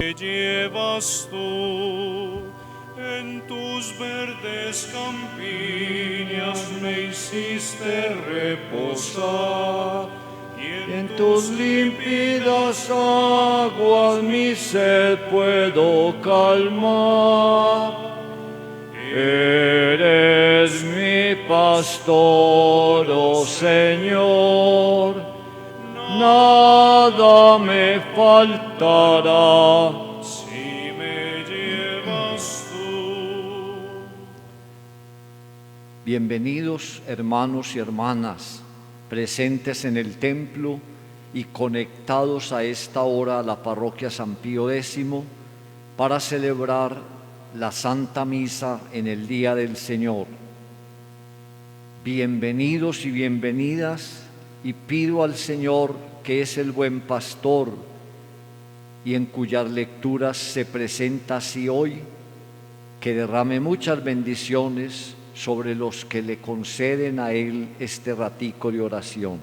Me llevas tú, en tus verdes campiñas me hiciste reposar, y en tus límpidas aguas mi sed puedo calmar. Eres mi pastor, oh Señor, nada me faltará si me llevas tú. Bienvenidos, hermanos y hermanas, presentes en el templo y conectados a esta hora a la parroquia San Pío X para celebrar la Santa Misa en el Día del Señor. Bienvenidos y bienvenidas, y pido al Señor, que es el buen pastor y en cuyas lecturas se presenta así hoy, que derrame muchas bendiciones sobre los que le conceden a Él este ratico de oración.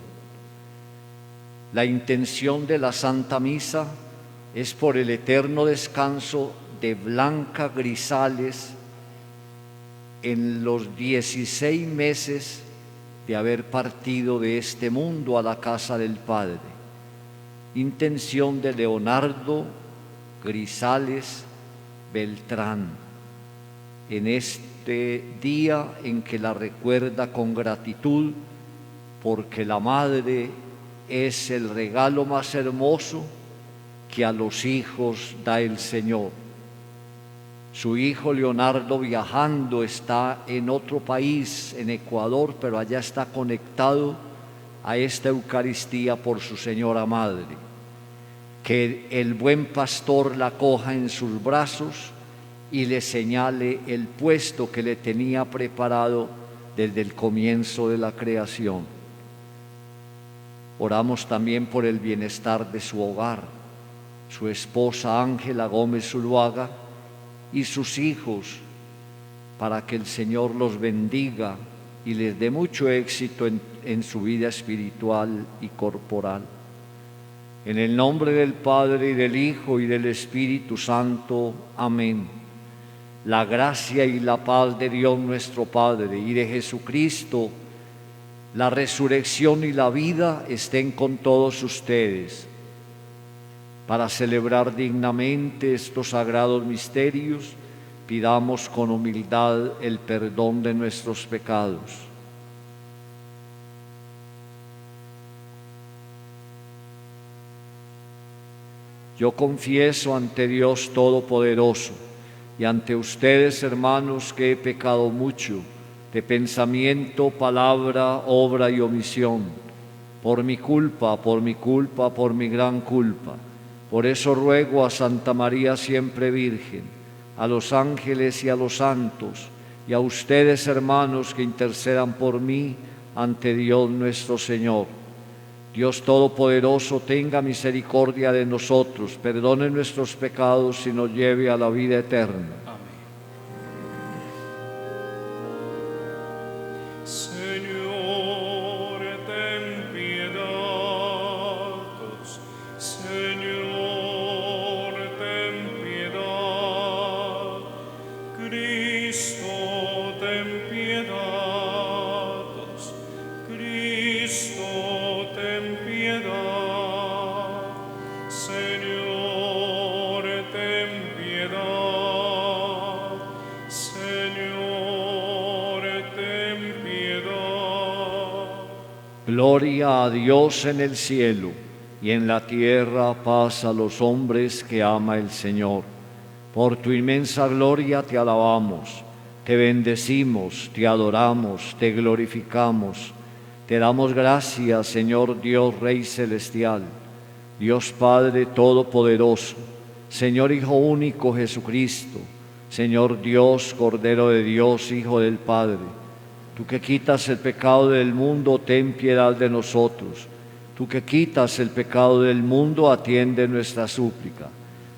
La intención de la Santa Misa es por el eterno descanso de Blanca Grisales en los 16 meses de haber partido de este mundo a la casa del Padre. Intención de Leonardo Grisales Beltrán, en este día en que la recuerda con gratitud, porque la madre es el regalo más hermoso que a los hijos da el Señor. Su hijo Leonardo, viajando, está en otro país, en Ecuador, pero allá está conectado a esta Eucaristía por su Señora Madre. Que el buen pastor la coja en sus brazos y le señale el puesto que le tenía preparado desde el comienzo de la creación. Oramos también por el bienestar de su hogar, su esposa Ángela Gómez Zuluaga y sus hijos, para que el Señor los bendiga y les dé mucho éxito en su vida espiritual y corporal. En el nombre del Padre, y del Hijo, y del Espíritu Santo. Amén. La gracia y la paz de Dios nuestro Padre y de Jesucristo, la resurrección y la vida estén con todos ustedes. Para celebrar dignamente estos sagrados misterios, pidamos con humildad el perdón de nuestros pecados. Yo confieso ante Dios Todopoderoso y ante ustedes, hermanos, que he pecado mucho de pensamiento, palabra, obra y omisión, por mi culpa, por mi gran culpa. Por eso ruego a Santa María siempre Virgen, a los ángeles y a los santos, y a ustedes, hermanos, que intercedan por mí ante Dios nuestro Señor. Dios Todopoderoso tenga misericordia de nosotros, perdone nuestros pecados y nos lleve a la vida eterna. Señor, ten piedad. Señor, ten piedad. Cristo, ten piedad. Cristo, ten piedad. Señor, ten piedad. Señor, ten piedad. Gloria a Dios en el cielo, y en la tierra paz a los hombres que ama el Señor. Por tu inmensa gloria te alabamos, te bendecimos, te adoramos, te glorificamos. Te damos gracias, Señor Dios Rey Celestial, Dios Padre Todopoderoso, Señor Hijo único Jesucristo, Señor Dios, Cordero de Dios, Hijo del Padre. Tú que quitas el pecado del mundo, ten piedad de nosotros. Tú que quitas el pecado del mundo, atiende nuestra súplica.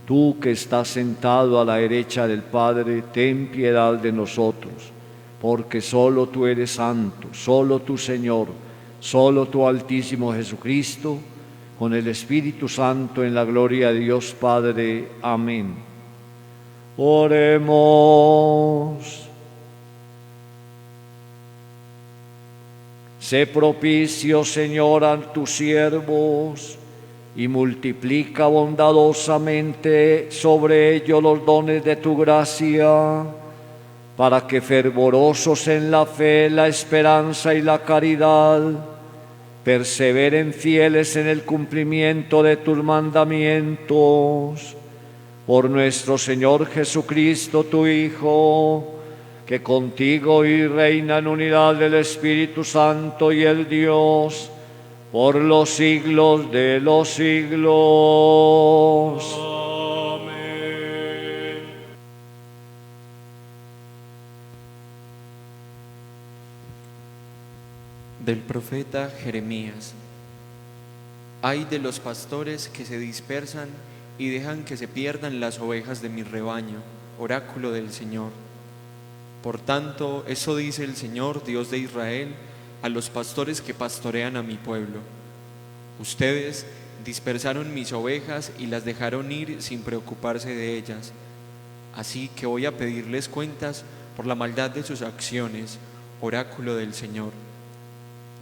Tú que estás sentado a la derecha del Padre, ten piedad de nosotros. Porque solo tú eres santo, solo tú, Señor, solo tú, Altísimo Jesucristo, con el Espíritu Santo, en la gloria de Dios Padre. Amén. Oremos. Sé propicio, Señor, a tus siervos, y multiplica bondadosamente sobre ellos los dones de tu gracia, para que fervorosos en la fe, la esperanza y la caridad, perseveren fieles en el cumplimiento de tus mandamientos. Por nuestro Señor Jesucristo, tu Hijo, que contigo y reina en unidad del Espíritu Santo y el Dios, por los siglos de los siglos. Amén. Del profeta Jeremías. Ay de los pastores que se dispersan y dejan que se pierdan las ovejas de mi rebaño, oráculo del Señor. Por tanto, eso dice el Señor, Dios de Israel, a los pastores que pastorean a mi pueblo. Ustedes dispersaron mis ovejas y las dejaron ir sin preocuparse de ellas. Así que voy a pedirles cuentas por la maldad de sus acciones, oráculo del Señor.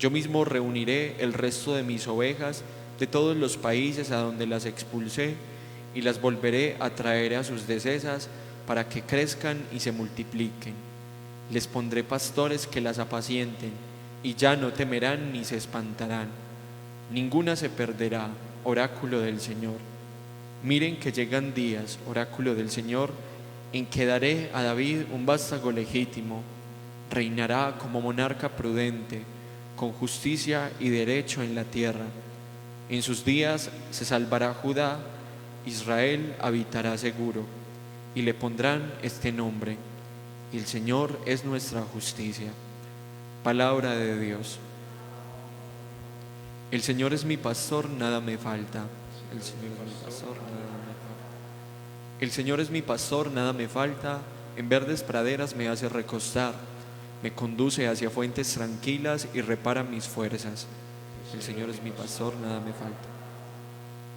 Yo mismo reuniré el resto de mis ovejas de todos los países a donde las expulsé y las volveré a traer a sus dehesas para que crezcan y se multipliquen. Les pondré pastores que las apacienten y ya no temerán ni se espantarán. Ninguna se perderá, oráculo del Señor. Miren que llegan días, oráculo del Señor, en que daré a David un vástago legítimo. Reinará como monarca prudente, con justicia y derecho en la tierra. En sus días se salvará Judá, Israel habitará seguro, y le pondrán este nombre: el Señor es nuestra justicia. Palabra de Dios. El Señor es mi pastor, nada me falta. El Señor es mi pastor, nada me falta. El Señor es mi pastor, nada me falta. En verdes praderas me hace recostar. Me conduce hacia fuentes tranquilas y repara mis fuerzas. El Señor es mi pastor, nada me falta.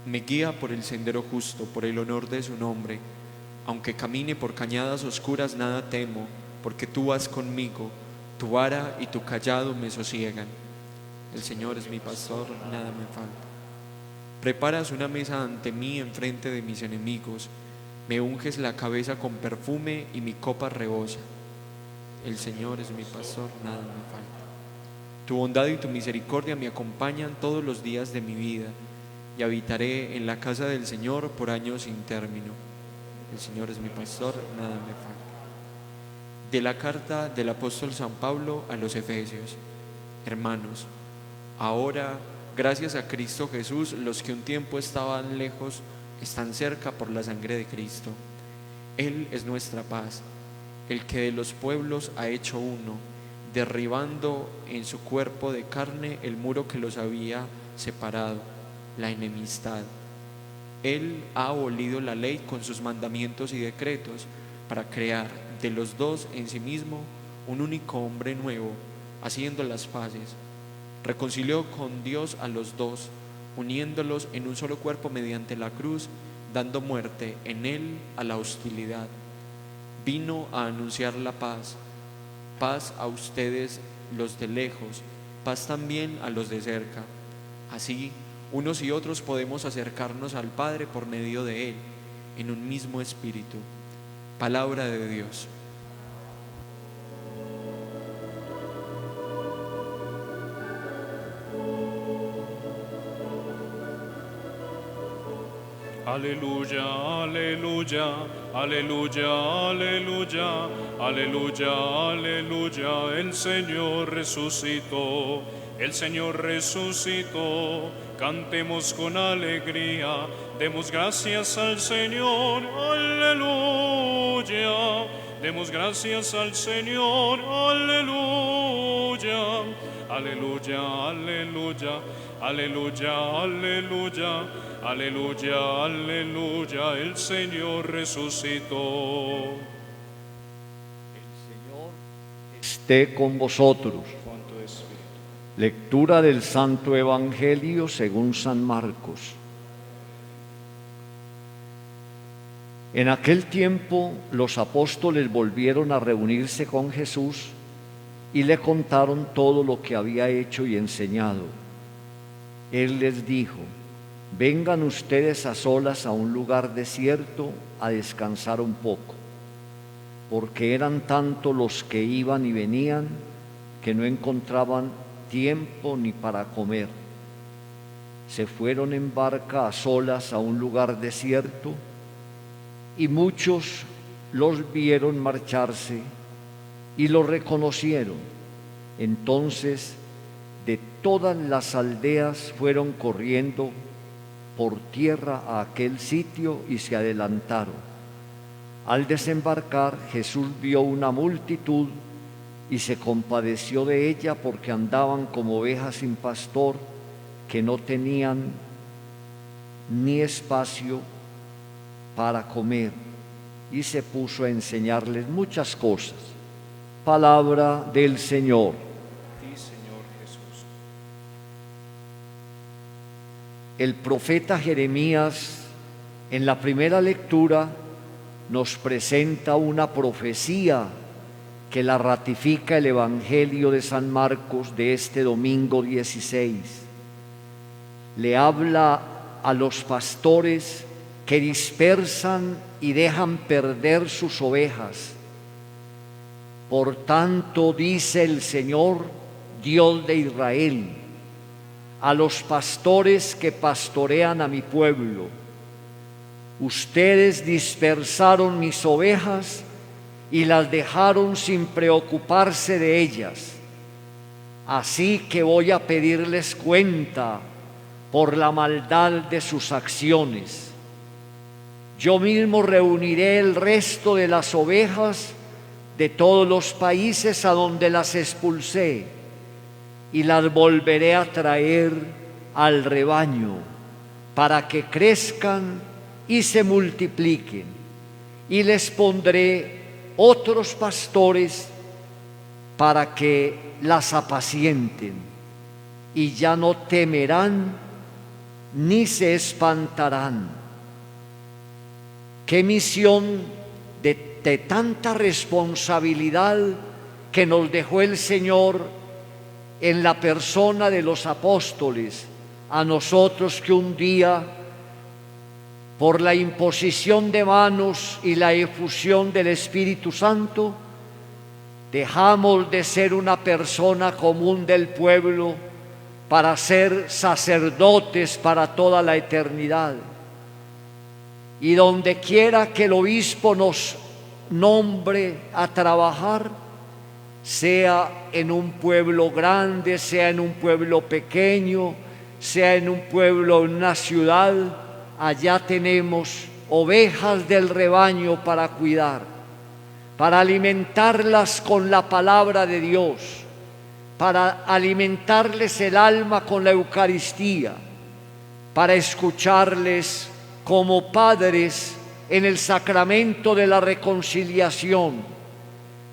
Me guía por el sendero justo, por el honor de su nombre. Aunque camine por cañadas oscuras, nada temo, porque tú vas conmigo. Tu vara y tu cayado me sosiegan. El Señor es mi pastor, nada me falta. Preparas una mesa ante mí enfrente de mis enemigos. Me unges la cabeza con perfume y mi copa rebosa. El Señor es mi pastor, nada me falta. Tu bondad y tu misericordia me acompañan todos los días de mi vida, y habitaré en la casa del Señor por años sin término. El Señor es mi pastor, nada me falta. De la carta del apóstol San Pablo a los Efesios. Hermanos, ahora, gracias a Cristo Jesús, los que un tiempo estaban lejos están cerca por la sangre de Cristo. Él es nuestra paz, el que de los pueblos ha hecho uno, derribando en su cuerpo de carne el muro que los había separado, la enemistad. Él ha abolido la ley con sus mandamientos y decretos para crear de los dos en sí mismo un único hombre nuevo, haciendo las paces. Reconcilió con Dios a los dos, uniéndolos en un solo cuerpo mediante la cruz, dando muerte en él a la hostilidad. Vino a anunciar la paz, paz a ustedes los de lejos, paz también a los de cerca. Así, unos y otros podemos acercarnos al Padre por medio de Él, en un mismo espíritu. Palabra de Dios. Aleluya, aleluya, aleluya, aleluya, aleluya, aleluya, el Señor resucitó, el Señor resucitó, cantemos con alegría, demos gracias al Señor, aleluya, demos gracias al Señor, aleluya, aleluya, aleluya, aleluya, aleluya. Aleluya, aleluya, el Señor resucitó. El Señor esté con vosotros. Lectura del Santo Evangelio según San Marcos. En aquel tiempo los apóstoles volvieron a reunirse con Jesús y le contaron todo lo que había hecho y enseñado. Él les dijo: vengan ustedes a solas a un lugar desierto a descansar un poco, porque eran tanto los que iban y venían que no encontraban tiempo ni para comer. Se fueron en barca a solas a un lugar desierto y muchos los vieron marcharse y los reconocieron. Entonces de todas las aldeas fueron corriendo por tierra a aquel sitio y se adelantaron. Al desembarcar, Jesús vio una multitud y se compadeció de ella porque andaban como ovejas sin pastor, que no tenían ni espacio para comer, y se puso a enseñarles muchas cosas. Palabra del Señor. Sí, Señor Jesús. El profeta Jeremías, en la primera lectura, nos presenta una profecía que la ratifica el Evangelio de San Marcos de este domingo 16. Le habla a los pastores que dispersan y dejan perder sus ovejas. Por tanto, dice el Señor, Dios de Israel, a los pastores que pastorean a mi pueblo: ustedes dispersaron mis ovejas y las dejaron sin preocuparse de ellas. Así que voy a pedirles cuenta por la maldad de sus acciones. Yo mismo reuniré el resto de las ovejas de todos los países a donde las expulsé y las volveré a traer al rebaño para que crezcan y se multipliquen, y les pondré otros pastores para que las apacienten, y ya no temerán ni se espantarán. Qué misión de tanta responsabilidad que nos dejó el Señor en la persona de los apóstoles, a nosotros que un día, por la imposición de manos y la efusión del Espíritu Santo, dejamos de ser una persona común del pueblo para ser sacerdotes para toda la eternidad. Y donde quiera que el obispo nos nombre a trabajar, sea en un pueblo grande, sea en un pueblo pequeño, sea en un pueblo, en una ciudad, allá tenemos ovejas del rebaño para cuidar, para alimentarlas con la palabra de Dios, para alimentarles el alma con la Eucaristía, para escucharles como padres en el sacramento de la reconciliación,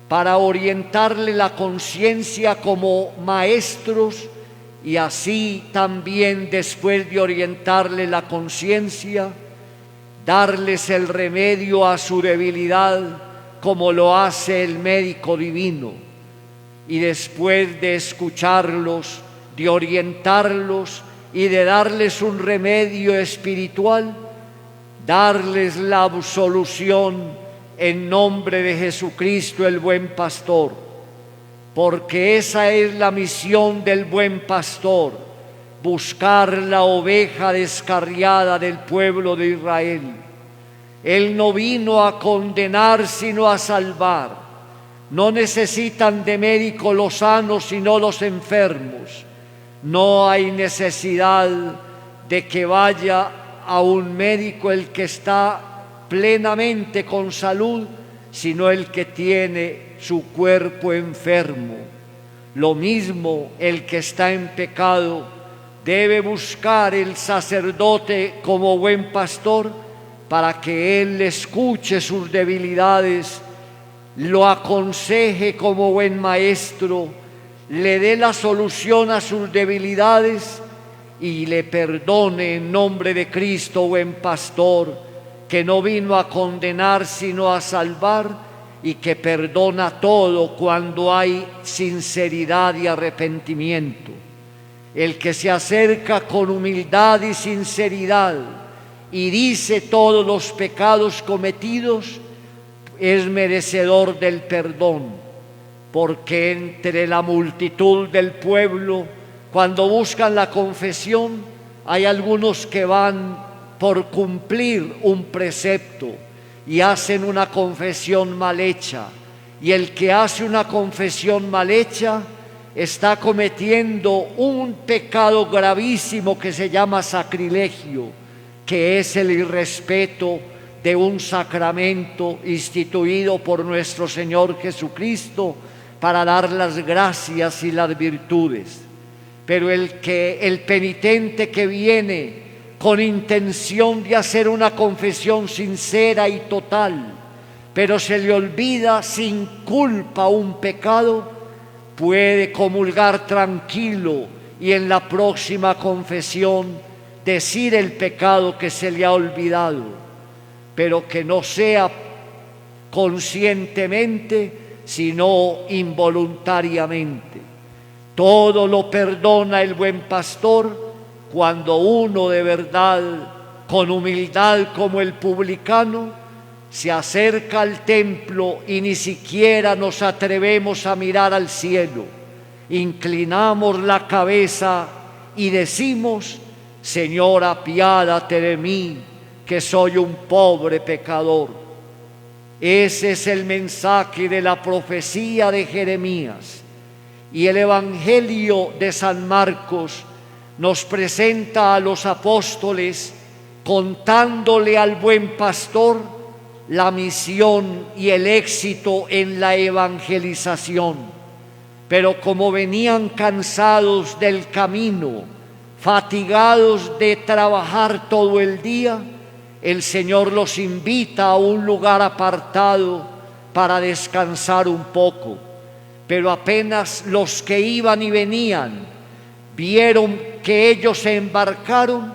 para orientarle la conciencia como maestros, y así también, después de orientarle la conciencia, darles el remedio a su debilidad como lo hace el médico divino. Y después de escucharlos, de orientarlos y de darles un remedio espiritual, darles la absolución en nombre de Jesucristo, el buen pastor, porque esa es la misión del buen pastor: buscar la oveja descarriada del pueblo de Israel. Él no vino a condenar, sino a salvar. No necesitan de médico los sanos, sino los enfermos. No hay necesidad de que vaya a un médico el que está plenamente con salud, sino el que tiene su cuerpo enfermo. Lo mismo, el que está en pecado debe buscar el sacerdote como buen pastor para que él escuche sus debilidades, lo aconseje como buen maestro, le dé la solución a sus debilidades y le perdone en nombre de Cristo, buen pastor, que no vino a condenar sino a salvar, y que perdona todo cuando hay sinceridad y arrepentimiento. El que se acerca con humildad y sinceridad y dice todos los pecados cometidos, es merecedor del perdón, porque entre la multitud del pueblo, cuando buscan la confesión, hay algunos que van por cumplir un precepto y hacen una confesión mal hecha, y el que hace una confesión mal hecha está cometiendo un pecado gravísimo que se llama sacrilegio, que es el irrespeto de un sacramento instituido por nuestro Señor Jesucristo para dar las gracias y las virtudes. Pero el penitente que viene con intención de hacer una confesión sincera y total, pero se le olvida sin culpa un pecado, puede comulgar tranquilo y en la próxima confesión decir el pecado que se le ha olvidado, pero que no sea conscientemente, sino involuntariamente. Todo lo perdona el buen pastor cuando uno de verdad, con humildad como el publicano, se acerca al templo y ni siquiera nos atrevemos a mirar al cielo. Inclinamos la cabeza y decimos: Señor, apiádate de mí, que soy un pobre pecador. Ese es el mensaje de la profecía de Jeremías. Y el Evangelio de San Marcos nos presenta a los apóstoles contándole al buen pastor la misión y el éxito en la evangelización. Pero como venían cansados del camino, fatigados de trabajar todo el día, el Señor los invita a un lugar apartado para descansar un poco. Pero apenas los que iban y venían vieron que ellos se embarcaron,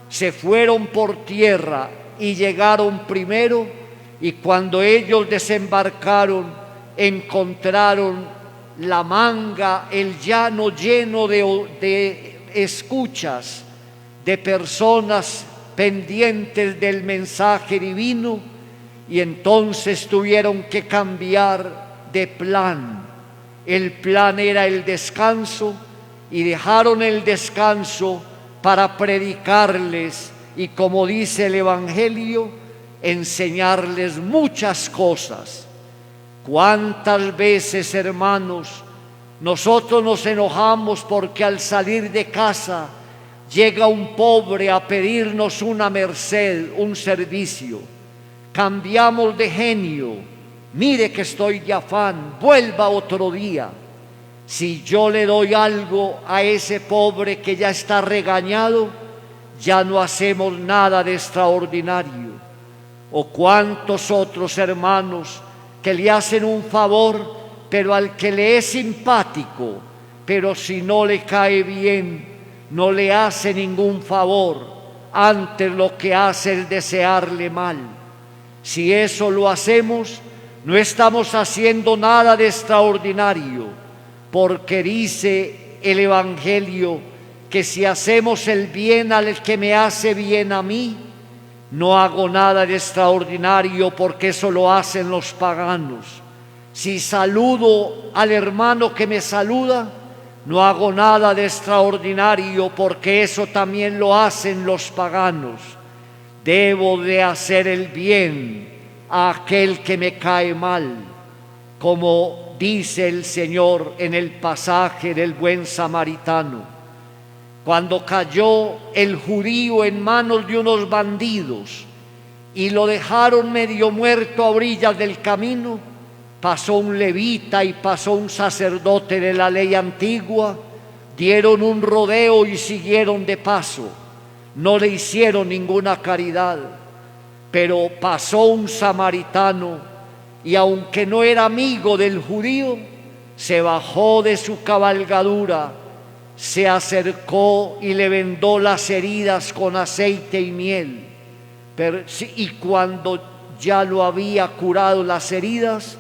se fueron por tierra y llegaron primero, y cuando ellos desembarcaron encontraron la manga, el llano lleno de escuchas, de personas pendientes del mensaje divino, y entonces tuvieron que cambiar de plan. El plan era el descanso, y dejaron el descanso para predicarles y, como dice el Evangelio, enseñarles muchas cosas. ¿Cuántas veces, hermanos, nosotros nos enojamos porque al salir de casa llega un pobre a pedirnos una merced, un servicio? Cambiamos de genio: mire que estoy de afán, vuelva otro día. Si yo le doy algo a ese pobre que ya está regañado, ya no hacemos nada de extraordinario. O cuántos otros hermanos que le hacen un favor, pero al que le es simpático, pero si no le cae bien, no le hace ningún favor, antes lo que hace es desearle mal. Si eso lo hacemos, no estamos haciendo nada de extraordinario, porque dice el Evangelio que si hacemos el bien al que me hace bien a mí, no hago nada de extraordinario, porque eso lo hacen los paganos. Si saludo al hermano que me saluda, no hago nada de extraordinario, porque eso también lo hacen los paganos. Debo de hacer el bien a aquel que me cae mal, como dice el Señor en el pasaje del buen samaritano. Cuando cayó el judío en manos de unos bandidos y lo dejaron medio muerto a orillas del camino, pasó un levita y pasó un sacerdote de la ley antigua, dieron un rodeo y siguieron de paso. No le hicieron ninguna caridad, pero pasó un samaritano, y aunque no era amigo del judío, se bajó de su cabalgadura, se acercó y le vendó las heridas con aceite y miel. Y cuando ya lo había curado las heridas,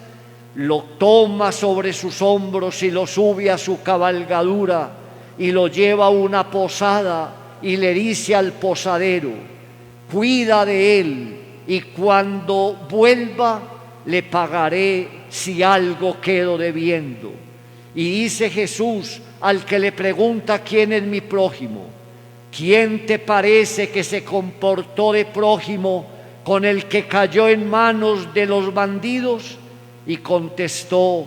lo toma sobre sus hombros y lo sube a su cabalgadura y lo lleva a una posada y le dice al posadero: cuida de él y cuando vuelva le pagaré si algo quedo debiendo. Y dice Jesús al que le pregunta: ¿quién es mi prójimo? ¿Quién te parece que se comportó de prójimo con el que cayó en manos de los bandidos? Y contestó: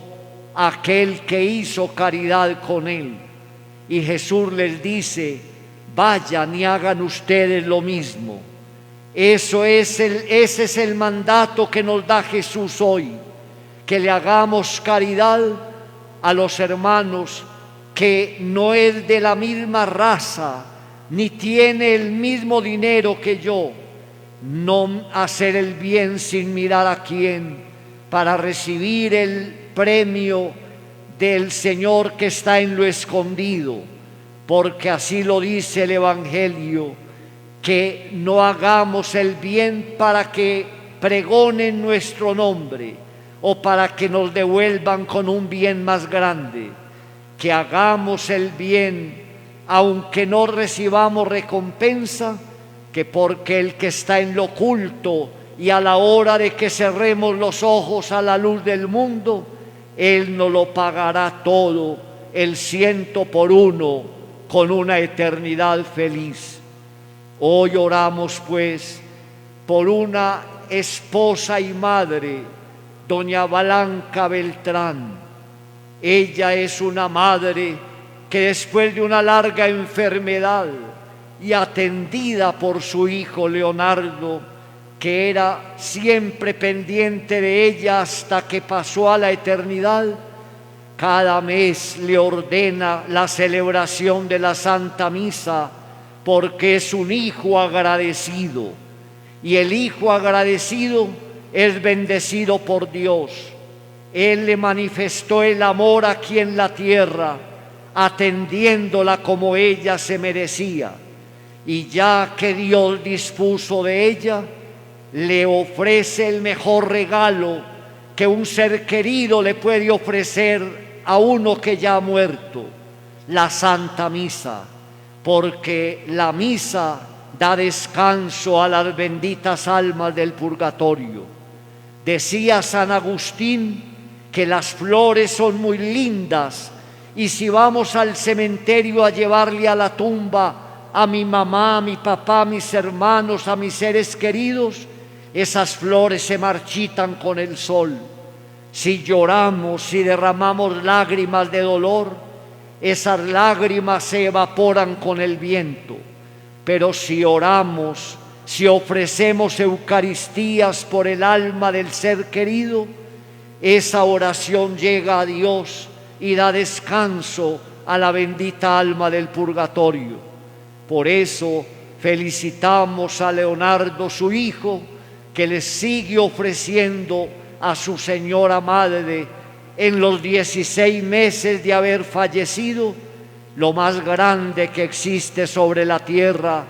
aquel que hizo caridad con él. Y Jesús les dice: vayan y hagan ustedes lo mismo. Ese es el mandato que nos da Jesús hoy, que le hagamos caridad a los hermanos que no es de la misma raza, ni tiene el mismo dinero que yo. No hacer el bien sin mirar a quién, para recibir el premio del Señor que está en lo escondido, porque así lo dice el Evangelio, que no hagamos el bien para que pregonen nuestro nombre o para que nos devuelvan con un bien más grande, que hagamos el bien aunque no recibamos recompensa, que porque el que está en lo oculto y a la hora de que cerremos los ojos a la luz del mundo, Él nos lo pagará todo, el 100 por 1, con una eternidad feliz. Hoy oramos pues por una esposa y madre, doña Blanca Beltrán. Ella es una madre que después de una larga enfermedad y atendida por su hijo Leonardo, que era siempre pendiente de ella hasta que pasó a la eternidad, cada mes le ordena la celebración de la Santa Misa, porque es un hijo agradecido, y el hijo agradecido es bendecido por Dios. Él le manifestó el amor aquí en la tierra, atendiéndola como ella se merecía, y ya que Dios dispuso de ella, le ofrece el mejor regalo que un ser querido le puede ofrecer a uno que ya ha muerto: la Santa Misa, porque la misa da descanso a las benditas almas del purgatorio. Decía San Agustín que las flores son muy lindas, y si vamos al cementerio a llevarle a la tumba a mi mamá, a mi papá, a mis hermanos, a mis seres queridos, esas flores se marchitan con el sol. Si lloramos, si derramamos lágrimas de dolor, esas lágrimas se evaporan con el viento. Pero si oramos, si ofrecemos Eucaristías por el alma del ser querido, esa oración llega a Dios y da descanso a la bendita alma del purgatorio. Por eso felicitamos a Leonardo, su hijo, que le sigue ofreciendo a su señora madre, en los 16 meses de haber fallecido, lo más grande que existe sobre la tierra,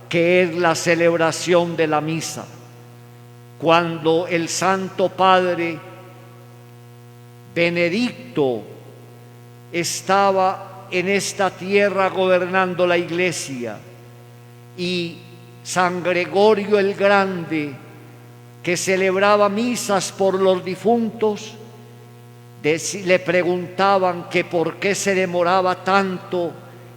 que es la celebración de la misa. Cuando el Santo Padre Benedicto estaba en esta tierra gobernando la Iglesia, y San Gregorio el Grande, que celebraba misas por los difuntos, le preguntaban que por qué se demoraba tanto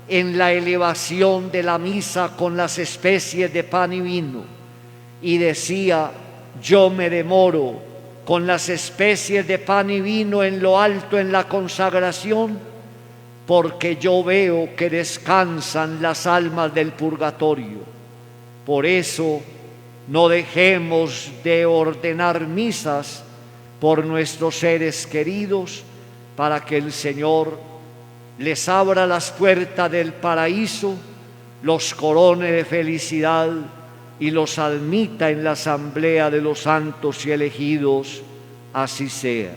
en la elevación de la misa con las especies de pan y vino, y decía: yo me demoro con las especies de pan y vino en lo alto en la consagración, porque yo veo que descansan las almas del purgatorio. Por eso no dejemos de ordenar misas por nuestros seres queridos, para que el Señor les abra las puertas del paraíso, los corone de felicidad y los admita en la asamblea de los santos y elegidos. Así sea.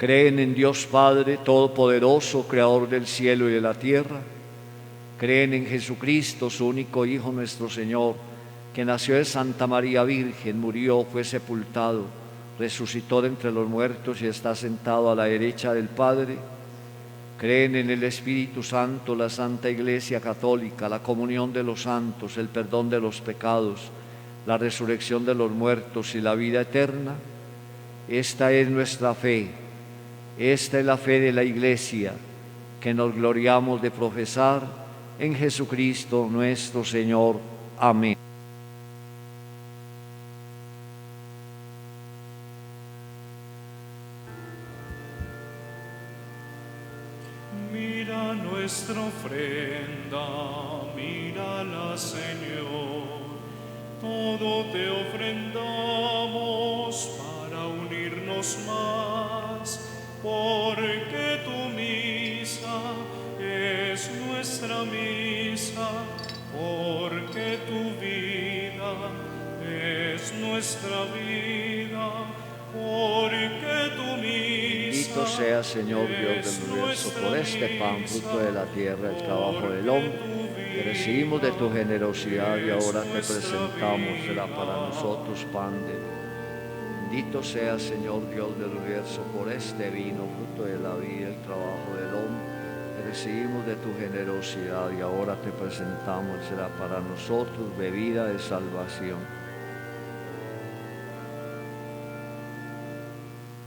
Creen en Dios Padre Todopoderoso, Creador del cielo y de la tierra. Creen en Jesucristo, su único Hijo, nuestro Señor, que nació de Santa María Virgen, murió, fue sepultado, resucitó de entre los muertos y está sentado a la derecha del Padre. Creen en el Espíritu Santo, la Santa Iglesia Católica, la comunión de los santos, el perdón de los pecados, la resurrección de los muertos y la vida eterna. Esta es nuestra fe, esta es la fe de la Iglesia, que nos gloriamos de profesar en Jesucristo nuestro Señor. Amén. Mira nuestra ofrenda, mírala, Señor. Todo te ofrendamos para unirnos más, porque tu misa es nuestra misa, porque tu vida es nuestra vida, porque tu misa. Bendito sea, Señor Dios del universo, por este pan, fruto de la tierra, el trabajo del hombre, que recibimos de tu generosidad y ahora te presentamos, será para nosotros pan de vida. Bendito sea, Señor Dios del universo, por este vino, fruto de la vida, el trabajo del hombre, que recibimos de tu generosidad y ahora te presentamos, será para nosotros bebida de salvación.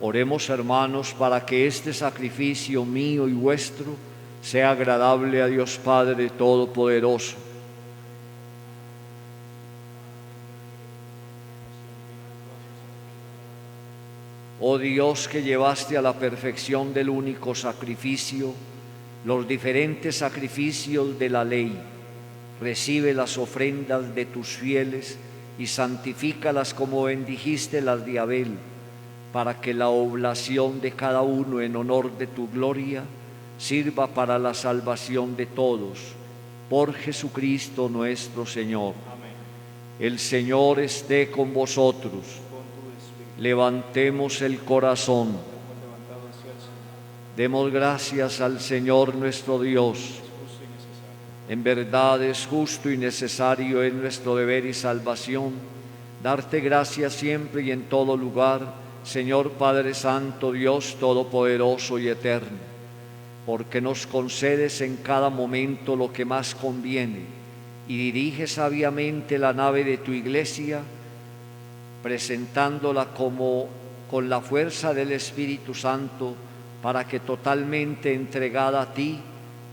Oremos, hermanos, para que este sacrificio mío y vuestro sea agradable a Dios Padre Todopoderoso. Oh Dios, que llevaste a la perfección del único sacrificio los diferentes sacrificios de la ley, recibe las ofrendas de tus fieles y santifícalas como bendijiste las de Abel, para que la oblación de cada uno en honor de tu gloria sirva para la salvación de todos, por Jesucristo nuestro Señor. Amén. El Señor esté con vosotros. Con tu espíritu. Levantemos el corazón. Levantado hacia el Señor. Demos gracias al Señor nuestro Dios. Es justo y necesario. En verdad es justo y necesario, es nuestro deber y salvación, darte gracias siempre y en todo lugar, Señor Padre Santo, Dios Todopoderoso y Eterno, porque nos concedes en cada momento lo que más conviene y diriges sabiamente la nave de tu Iglesia, presentándola como con la fuerza del Espíritu Santo, para que totalmente entregada a ti,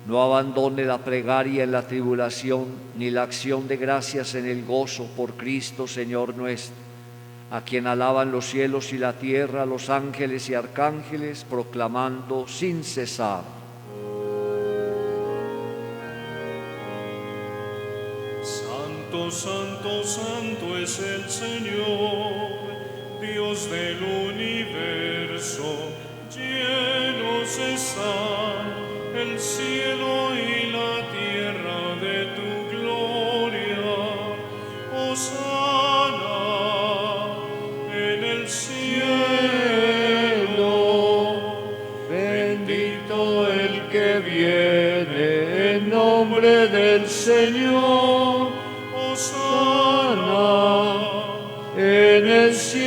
no abandone la plegaria en la tribulación, ni la acción de gracias en el gozo por Cristo Señor nuestro, a quien alaban los cielos y la tierra, los ángeles y arcángeles, proclamando sin cesar: Santo, santo, santo es el Señor, Dios del universo. Llenos están el cielo y la tierra de tu gloria. Hosana en el cielo. bendito el que viene en nombre del Señor. Hosana En el cielo.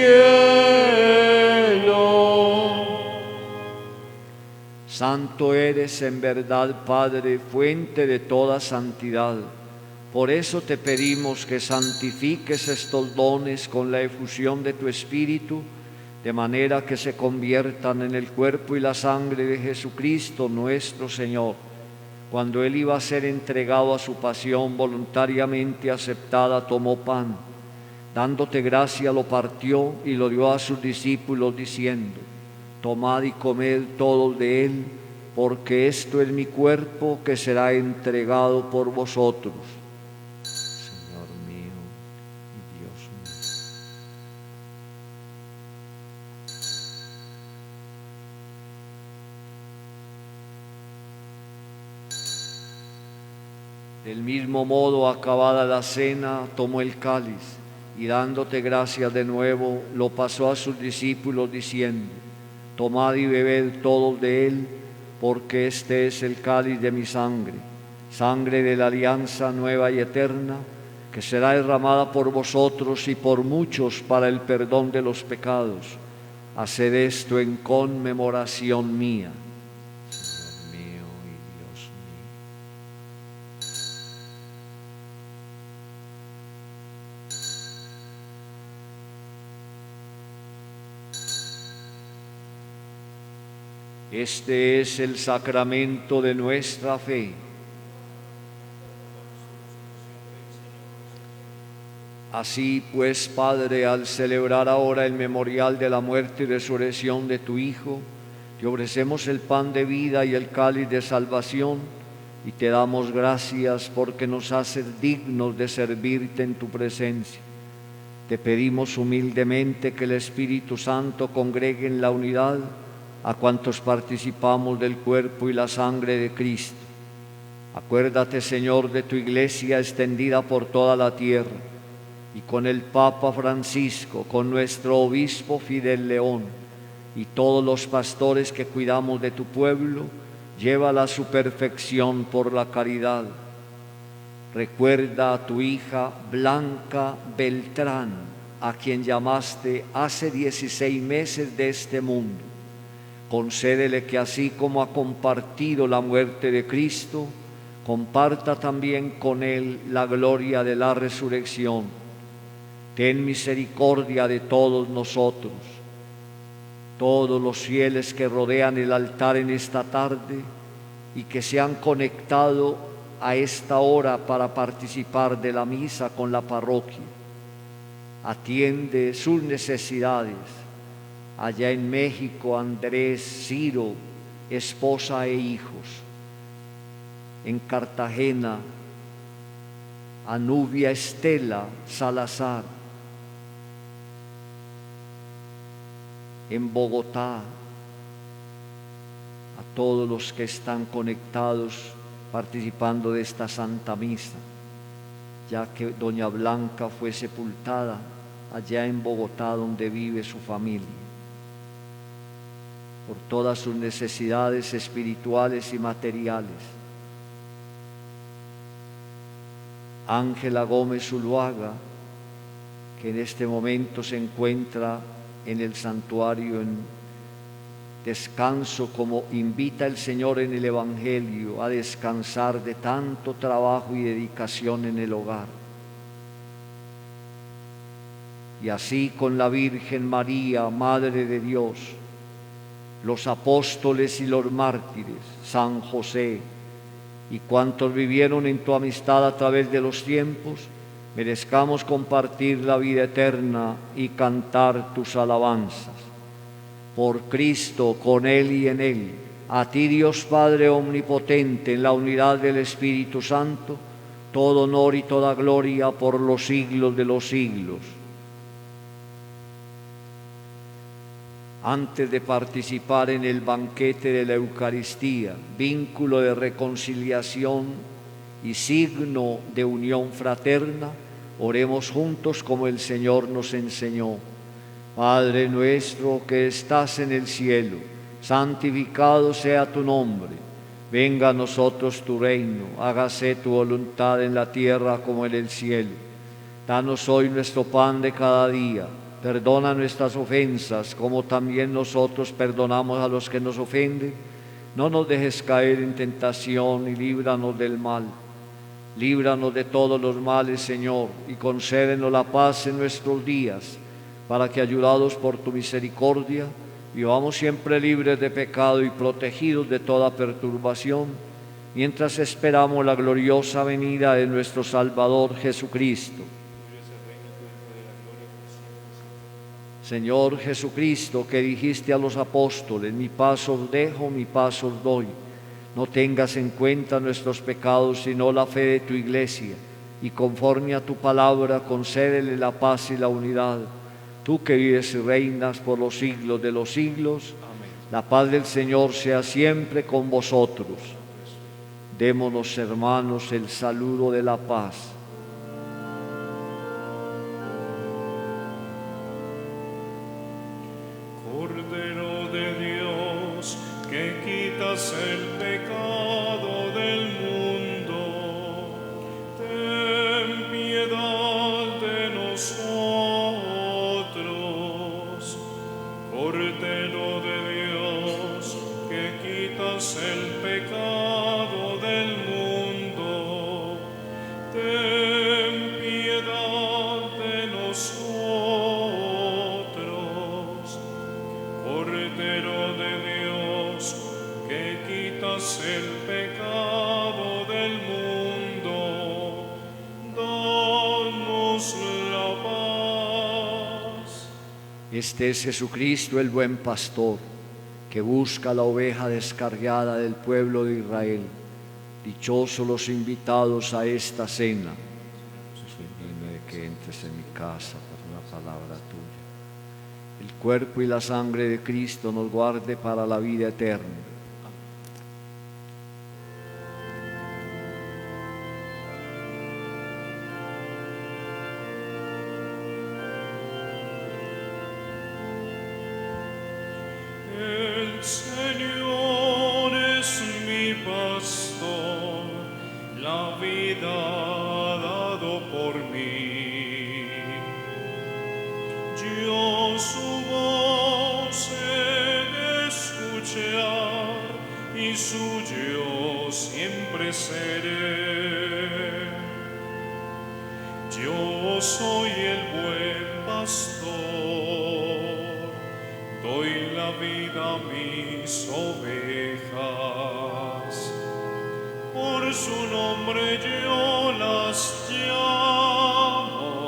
Santo eres en verdad, Padre, fuente de toda santidad. Por eso te pedimos que santifiques estos dones con la efusión de tu Espíritu, de manera que se conviertan en el cuerpo y la sangre de Jesucristo nuestro Señor. Cuando Él iba a ser entregado a su pasión, voluntariamente aceptada, tomó pan. Dándote gracia, lo partió y lo dio a sus discípulos, diciendo: tomad y comed todos de él, porque esto es mi cuerpo que será entregado por vosotros. Señor mío y Dios mío. Del mismo modo, acabada la cena, tomó el cáliz y dándote gracias de nuevo, lo pasó a sus discípulos diciendo: Tomad y bebed todos de él, porque este es el cáliz de mi sangre, sangre de la alianza nueva y eterna, que será derramada por vosotros y por muchos para el perdón de los pecados. Haced esto en conmemoración mía. Señor mío y Dios mío. Este es el sacramento de nuestra fe. Así pues, Padre, al celebrar ahora el memorial de la muerte y resurrección de tu Hijo, te ofrecemos el pan de vida y el cáliz de salvación, y te damos gracias porque nos haces dignos de servirte en tu presencia. Te pedimos humildemente que el Espíritu Santo congregue en la unidad a cuantos participamos del cuerpo y la sangre de Cristo. Acuérdate, Señor, de tu iglesia extendida por toda la tierra, y con el Papa Francisco, con nuestro obispo Fidel León y todos los pastores que cuidamos de tu pueblo, llévala a su perfección por la caridad. Recuerda a tu hija Blanca Beltrán, a quien llamaste hace 16 meses de este mundo. Concédele que así como ha compartido la muerte de Cristo, comparta también con él la gloria de la resurrección. Ten misericordia de todos nosotros, todos los fieles que rodean el altar en esta tarde y que se han conectado a esta hora para participar de la misa con la parroquia. Atiende sus necesidades. Allá en México, Andrés, Ciro, esposa e hijos. En Cartagena, a Nubia Estela Salazar. En Bogotá, a todos los que están conectados participando de esta Santa Misa, ya que doña Blanca fue sepultada allá en Bogotá, donde vive su familia. Por todas sus necesidades espirituales y materiales. Ángela Gómez Zuluaga, que en este momento se encuentra en el santuario en descanso, como invita el Señor en el Evangelio a descansar de tanto trabajo y dedicación en el hogar. Y así con la Virgen María, Madre de Dios, los apóstoles y los mártires, San José, y cuantos vivieron en tu amistad a través de los tiempos, merezcamos compartir la vida eterna y cantar tus alabanzas. Por Cristo, con Él y en Él, a ti Dios Padre omnipotente, en la unidad del Espíritu Santo, todo honor y toda gloria por los siglos de los siglos. Antes de participar en el banquete de la Eucaristía, vínculo de reconciliación y signo de unión fraterna, oremos juntos como el Señor nos enseñó. Padre nuestro que estás en el cielo, santificado sea tu nombre. Venga a nosotros tu reino, hágase tu voluntad en la tierra como en el cielo. Danos hoy nuestro pan de cada día. Perdona nuestras ofensas, como también nosotros perdonamos a los que nos ofenden. No nos dejes caer en tentación y líbranos del mal. Líbranos de todos los males, Señor, y concédenos la paz en nuestros días, para que, ayudados por tu misericordia, vivamos siempre libres de pecado y protegidos de toda perturbación, mientras esperamos la gloriosa venida de nuestro Salvador Jesucristo. Señor Jesucristo, que dijiste a los apóstoles, mi paz os dejo, mi paz os doy. No tengas en cuenta nuestros pecados, sino la fe de tu iglesia, y conforme a tu palabra, concédele la paz y la unidad. Tú que vives y reinas por los siglos de los siglos, amén. La paz del Señor sea siempre con vosotros. Démonos, hermanos, el saludo de la paz. Cordero de Dios, Este es Jesucristo, el buen pastor, que busca la oveja descarriada del pueblo de Israel. Dichosos los invitados a esta cena. Soy digno de que entres en mi casa por una palabra tuya. El cuerpo y la sangre de Cristo nos guarde para la vida eterna. El Señor es mi pastor, la vida ha dado por mí. Yo su voz he de escuchar y suyo siempre seré. Yo soy el buen pastor, doy la vida a mis ovejas, por su nombre yo las llamo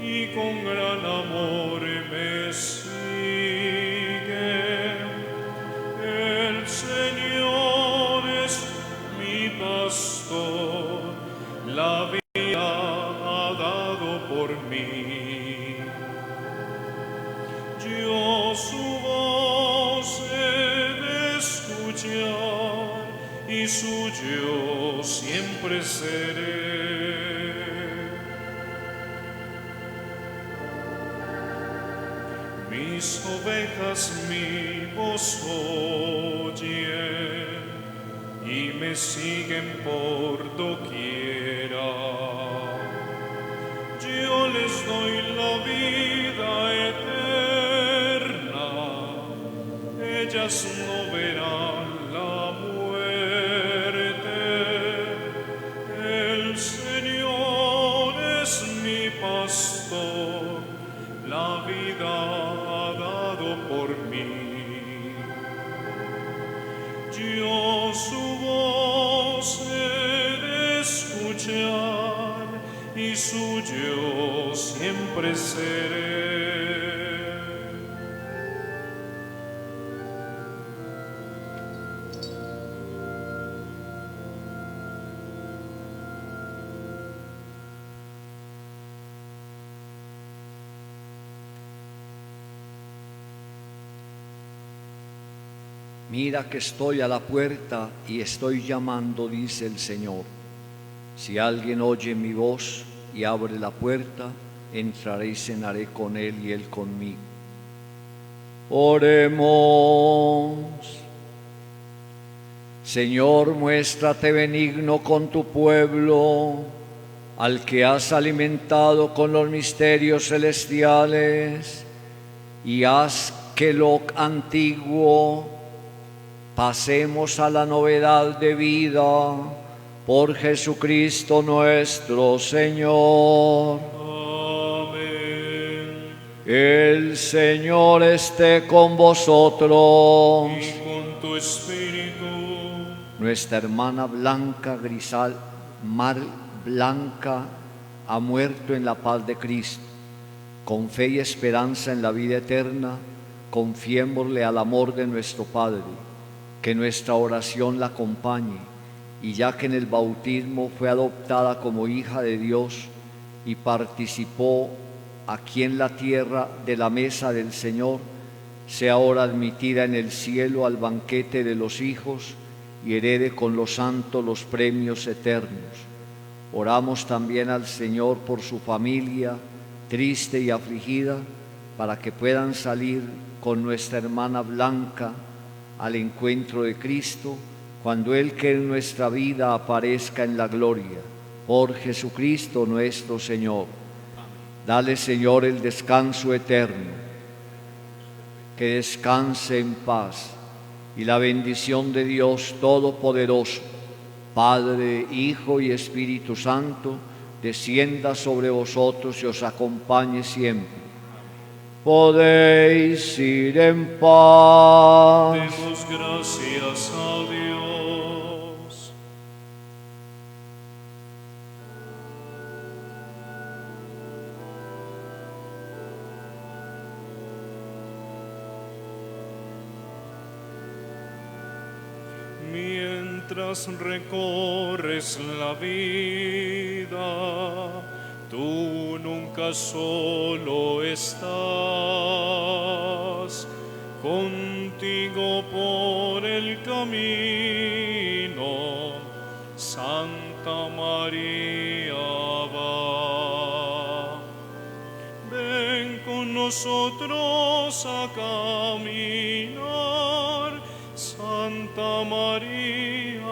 y con gran amor me siguen. El Señor es mi pastor, la vida ha dado por mí. Yo su voz he de escuchar y suyo siempre seré. Mis ovejas mi voz oyen y me siguen por doquiera. Yo les doy la vida eterna, ellas no verán la muerte. El Señor es mi pastor, la vida ha dado por mí. Yo su voz he de escuchar y suyo siempre seré. Mira que estoy a la puerta y estoy llamando, dice el Señor. Si alguien oye mi voz y abre la puerta, entraré y cenaré con él y él conmigo. Oremos. Señor, muéstrate benigno con tu pueblo, al que has alimentado con los misterios celestiales, y haz que lo antiguo pasemos a la novedad de vida, por Jesucristo nuestro Señor. Amén. El Señor esté con vosotros. Y con tu espíritu. Nuestra hermana Blanca Grisal, Mar Blanca, ha muerto en la paz de Cristo. Con fe y esperanza en la vida eterna, confiémosle al amor de nuestro Padre, que nuestra oración la acompañe, y ya que en el bautismo fue adoptada como hija de Dios y participó aquí en la tierra de la mesa del Señor, sea ahora admitida en el cielo al banquete de los hijos y herede con los santos los premios eternos. Oramos también al Señor por su familia triste y afligida, para que puedan salir con nuestra hermana Blanca al encuentro de Cristo, cuando Él que en nuestra vida aparezca en la gloria, por Jesucristo nuestro Señor. Dale, Señor, el descanso eterno, que descanse en paz, y la bendición de Dios Todopoderoso, Padre, Hijo y Espíritu Santo, descienda sobre vosotros y os acompañe siempre. Podéis ir en paz. Demos gracias a Dios. mientras recorres la vida, tú nunca solo estás, contigo por el camino, Santa María va. Ven con nosotros a caminar, Santa María,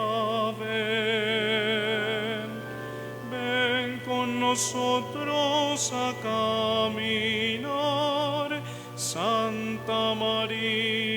ven. Ven con nosotros a caminar, Santa María.